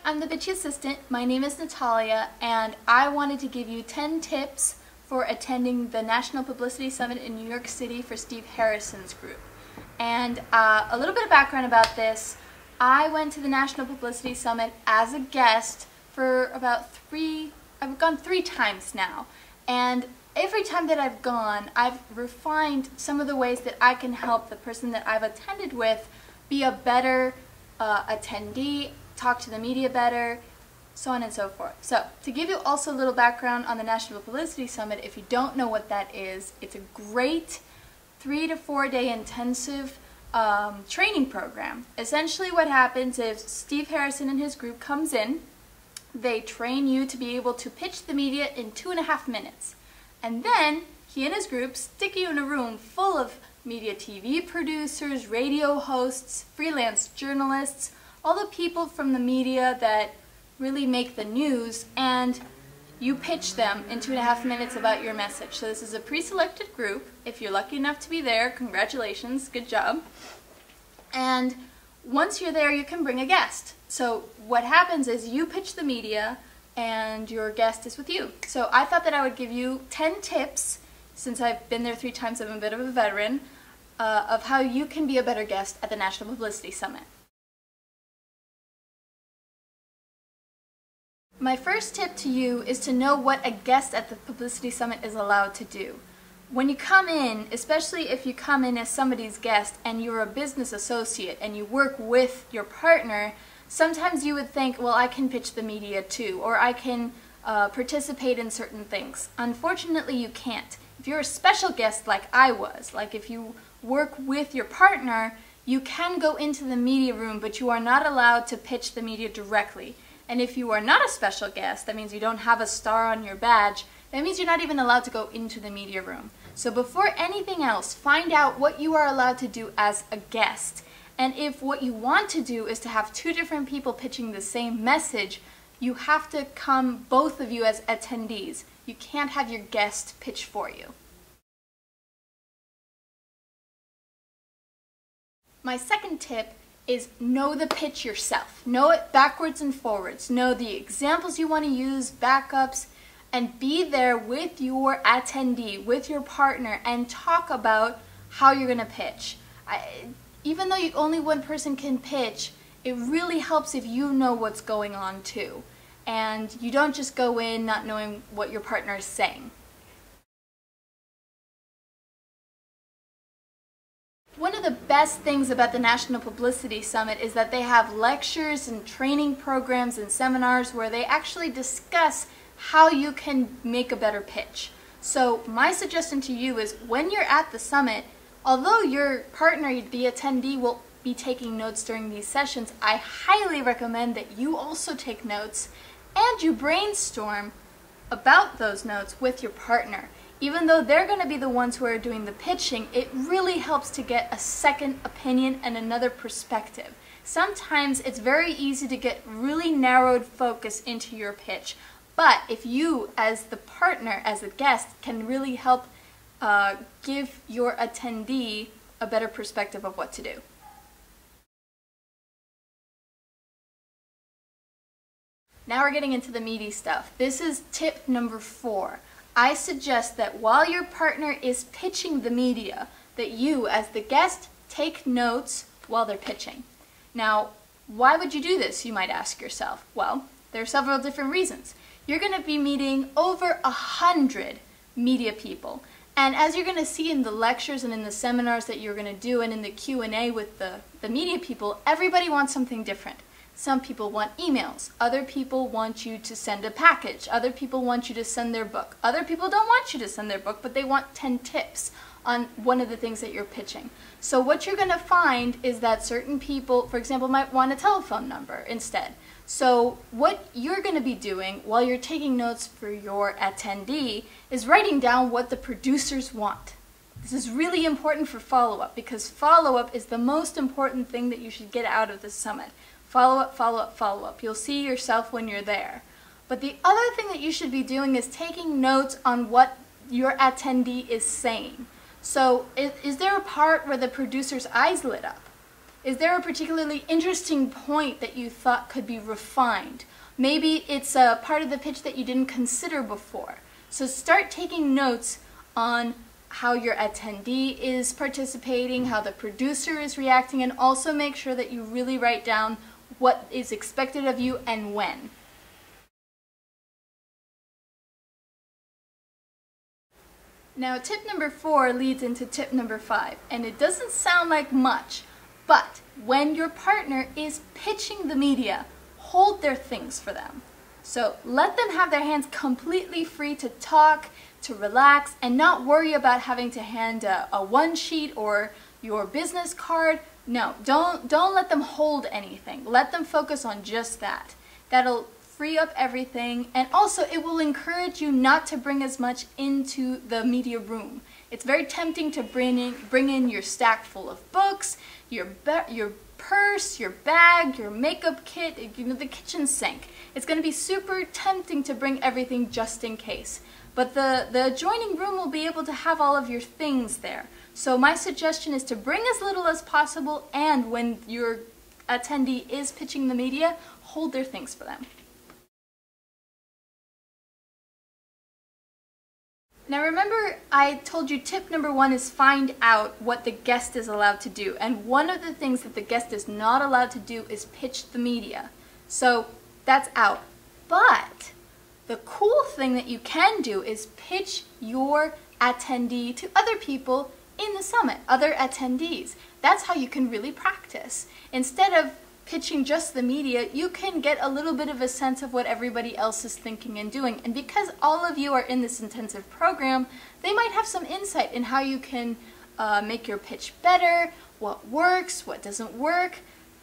I'm the Bitchy Assistant. My name is Natalia, and I wanted to give you 10 tips for attending the National Publicity Summit in New York City for Steve Harrison's group. And a little bit of background about this. I went to the National Publicity Summit as a guest for about I've gone 3 times now. And every time that I've gone, I've refined some of the ways that I can help the person that I've attended with be a better attendee, talk to the media better, so on and so forth. So, to give you also a little background on the National Publicity Summit, if you don't know what that is, it's a great 3 to 4 day intensive training program. Essentially what happens is Steve Harrison and his group comes in, they train you to be able to pitch the media in 2.5 minutes. And then he and his group stick you in a room full of media TV producers, radio hosts, freelance journalists, all the people from the media that really make the news, and you pitch them in 2.5 minutes about your message. So this is a pre-selected group. If you're lucky enough to be there, congratulations, good job. And once you're there, you can bring a guest. So what happens is you pitch the media and your guest is with you. So I thought that I would give you 10 tips, since I've been there 3 times, I'm a bit of a veteran, of how you can be a better guest at the National Publicity Summit. My first tip to you is to know what a guest at the Publicity Summit is allowed to do. When you come in, especially if you come in as somebody's guest and you're a business associate and you work with your partner, sometimes you would think, well, I can pitch the media too, or I can participate in certain things. Unfortunately, you can't. If you're a special guest like I was, like if you work with your partner, you can go into the media room, but you are not allowed to pitch the media directly. And if you are not a special guest, that means you don't have a star on your badge, that means you're not even allowed to go into the media room. So before anything else, find out what you are allowed to do as a guest. And if what you want to do is to have 2 different people pitching the same message, you have to come, both of you, as attendees. You can't have your guest pitch for you. My second tip is know the pitch yourself. Know it backwards and forwards. Know the examples you want to use, backups, and be there with your attendee, with your partner, and talk about how you're going to pitch. Even though only one person can pitch, it really helps if you know what's going on too. And you don't just go in not knowing what your partner is saying. One of the best things about the National Publicity Summit is that they have lectures and training programs and seminars where they actually discuss how you can make a better pitch. So my suggestion to you is when you're at the summit, although your partner, the attendee, will be taking notes during these sessions, I highly recommend that you also take notes and you brainstorm about those notes with your partner. Even though they're going to be the ones who are doing the pitching, it really helps to get a second opinion and another perspective. Sometimes it's very easy to get really narrowed focus into your pitch, but if you, as the partner, as the guest, can really help give your attendee a better perspective of what to do. Now we're getting into the meaty stuff. This is tip number 4. I suggest that while your partner is pitching the media, that you, as the guest, take notes while they're pitching. Now, why would you do this, you might ask yourself? Well, there are several different reasons. You're going to be meeting over 100 media people. And as you're going to see in the lectures and in the seminars that you're going to do and in the Q&A with the media people, everybody wants something different. Some people want emails, other people want you to send a package, other people want you to send their book, other people don't want you to send their book, but they want 10 tips on one of the things that you're pitching. So what you're going to find is that certain people, for example, might want a telephone number instead. So what you're going to be doing while you're taking notes for your attendee is writing down what the producers want. This is really important for follow-up, because follow-up is the most important thing that you should get out of this summit. Follow-up, follow-up, follow-up. You'll see yourself when you're there. But the other thing that you should be doing is taking notes on what your attendee is saying. So is there a part where the producer's eyes lit up? Is there a particularly interesting point that you thought could be refined? Maybe it's a part of the pitch that you didn't consider before. So start taking notes on how your attendee is participating, how the producer is reacting, and also make sure that you really write down what is expected of you and when. Now, tip number 4 leads into tip number 5, and it doesn't sound like much, but when your partner is pitching the media, hold their things for them. So let them have their hands completely free to talk, to relax, and not worry about having to hand a one-sheet or your business card. No, don't let them hold anything. Let them focus on just that. That'll free up everything, and also it will encourage you not to bring as much into the media room. It's very tempting to bring in your stack full of books, your purse, your bag, your makeup kit, the kitchen sink. It's going to be super tempting to bring everything just in case. But the adjoining room will be able to have all of your things there. So my suggestion is to bring as little as possible, and when your attendee is pitching the media, hold their things for them. Now remember, I told you tip number 1 is find out what the guest is allowed to do. And one of the things that the guest is not allowed to do is pitch the media. So that's out. But the cool thing that you can do is pitch your attendee to other people in the summit, other attendees. That's how you can really practice. Instead of pitching just the media, you can get a little bit of a sense of what everybody else is thinking and doing. And because all of you are in this intensive program, they might have some insight in how you can make your pitch better, what works, what doesn't work.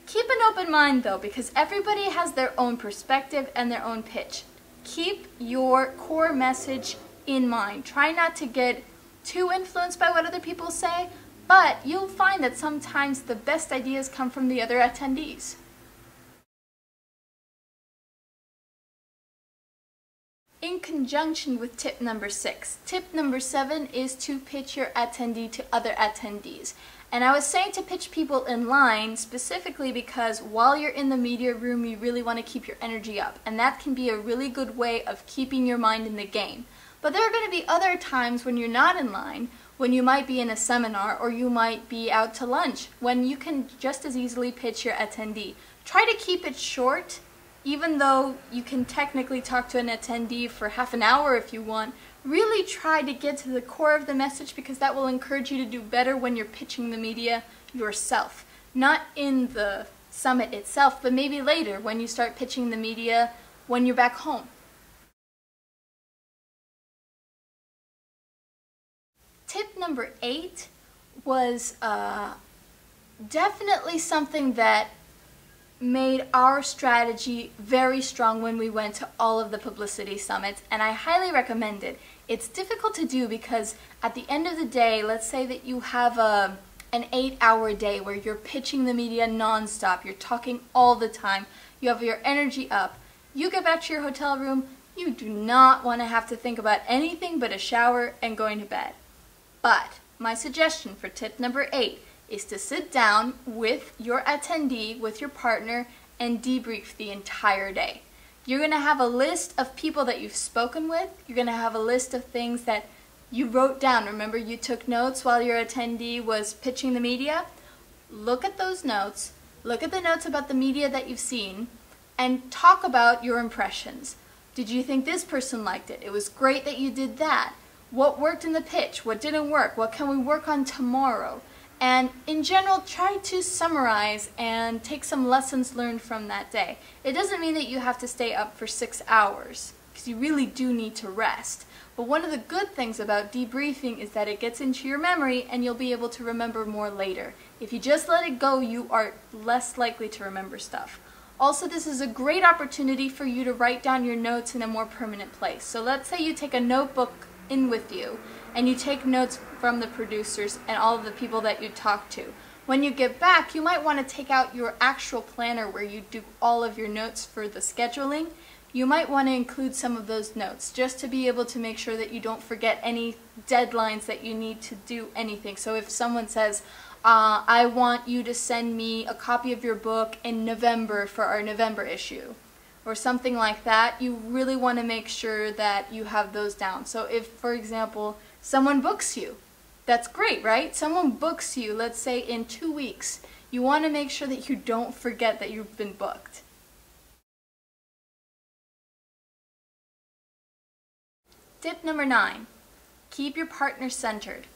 Keep an open mind though, because everybody has their own perspective and their own pitch. Keep your core message in mind. Try not to get too influenced by what other people say, but you'll find that sometimes the best ideas come from the other attendees. In conjunction with tip number 6, tip number 7 is to pitch your attendee to other attendees. And I was saying to pitch people in line specifically because while you're in the media room, you really want to keep your energy up. And that can be a really good way of keeping your mind in the game. But there are going to be other times when you're not in line, when you might be in a seminar or you might be out to lunch, when you can just as easily pitch your attendee. Try to keep it short, even though you can technically talk to an attendee for half an hour if you want. Really try to get to the core of the message, because that will encourage you to do better when you're pitching the media yourself. Not in the summit itself, but maybe later when you start pitching the media when you're back home. Tip number 8 was definitely something that made our strategy very strong when we went to all of the publicity summits, and I highly recommend it. It's difficult to do because at the end of the day, let's say that you have an 8-hour day where you're pitching the media non-stop, you're talking all the time, you have your energy up, you get back to your hotel room, you do not want to have to think about anything but a shower and going to bed. But my suggestion for tip number 8 is to sit down with your attendee, with your partner, and debrief the entire day. You're going to have a list of people that you've spoken with. You're going to have a list of things that you wrote down. Remember, you took notes while your attendee was pitching the media? Look at those notes. Look at the notes about the media that you've seen, and talk about your impressions. Did you think this person liked it? It was great that you did that. What worked in the pitch? What didn't work? What can we work on tomorrow? And in general, try to summarize and take some lessons learned from that day. It doesn't mean that you have to stay up for 6 hours, because you really do need to rest. But one of the good things about debriefing is that it gets into your memory and you'll be able to remember more later. If you just let it go, you are less likely to remember stuff. Also, this is a great opportunity for you to write down your notes in a more permanent place. So let's say you take a notebook in with you and you take notes from the producers and all of the people that you talk to. When you get back, you might want to take out your actual planner where you do all of your notes for the scheduling. You might want to include some of those notes just to be able to make sure that you don't forget any deadlines that you need to do anything. So if someone says, I want you to send me a copy of your book in November for our November issue, or something like that. You really want to make sure that you have those down. So if, for example, someone books you, that's great, right? Someone books you, let's say in 2 weeks. You want to make sure that you don't forget that you've been booked. Tip number 9, keep your partner centered.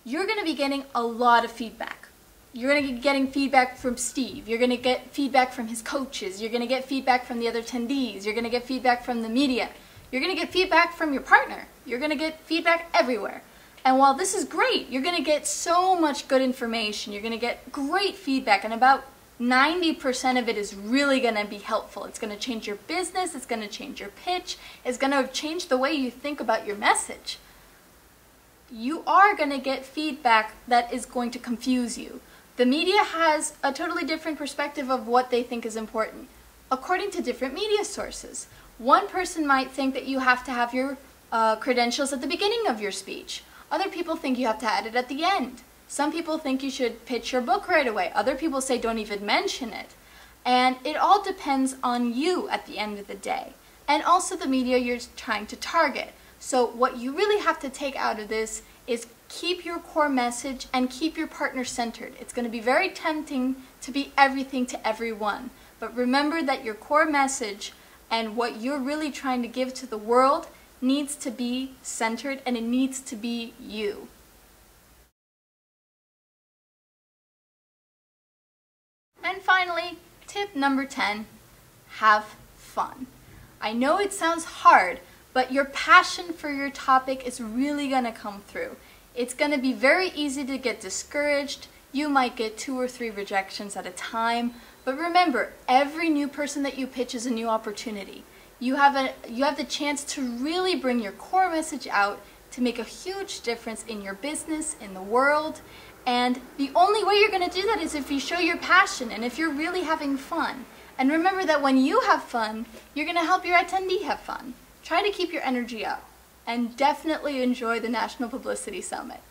You're going to be getting a lot of feedback. You're going to be getting feedback from Steve. You're going to get feedback from his coaches. You're going to get feedback from the other attendees. You're going to get feedback from the media. You're going to get feedback from your partner. You're going to get feedback everywhere. And while this is great, you're going to get so much good information. You're going to get great feedback, and about 90% of it is really going to be helpful. It's going to change your business. It's going to change your pitch. It's going to change the way you think about your message. You are going to get feedback that is going to confuse you. The media has a totally different perspective of what they think is important, according to different media sources. One person might think that you have to have your credentials at the beginning of your speech. Other people think you have to add it at the end. Some people think you should pitch your book right away. Other people say don't even mention it. And it all depends on you at the end of the day, and also the media you're trying to target. So what you really have to take out of this is keep your core message and keep your partner centered. It's going to be very tempting to be everything to everyone. But remember that your core message and what you're really trying to give to the world needs to be centered, and it needs to be you. And finally, tip number 10, have fun. I know it sounds hard, but your passion for your topic is really going to come through. It's going to be very easy to get discouraged. You might get 2 or 3 rejections at a time, but remember, every new person that you pitch is a new opportunity. You have the chance to really bring your core message out, to make a huge difference in your business, in the world, and the only way you're going to do that is if you show your passion and if you're really having fun. And remember that when you have fun, you're going to help your attendee have fun. Try to keep your energy up, and definitely enjoy the National Publicity Summit.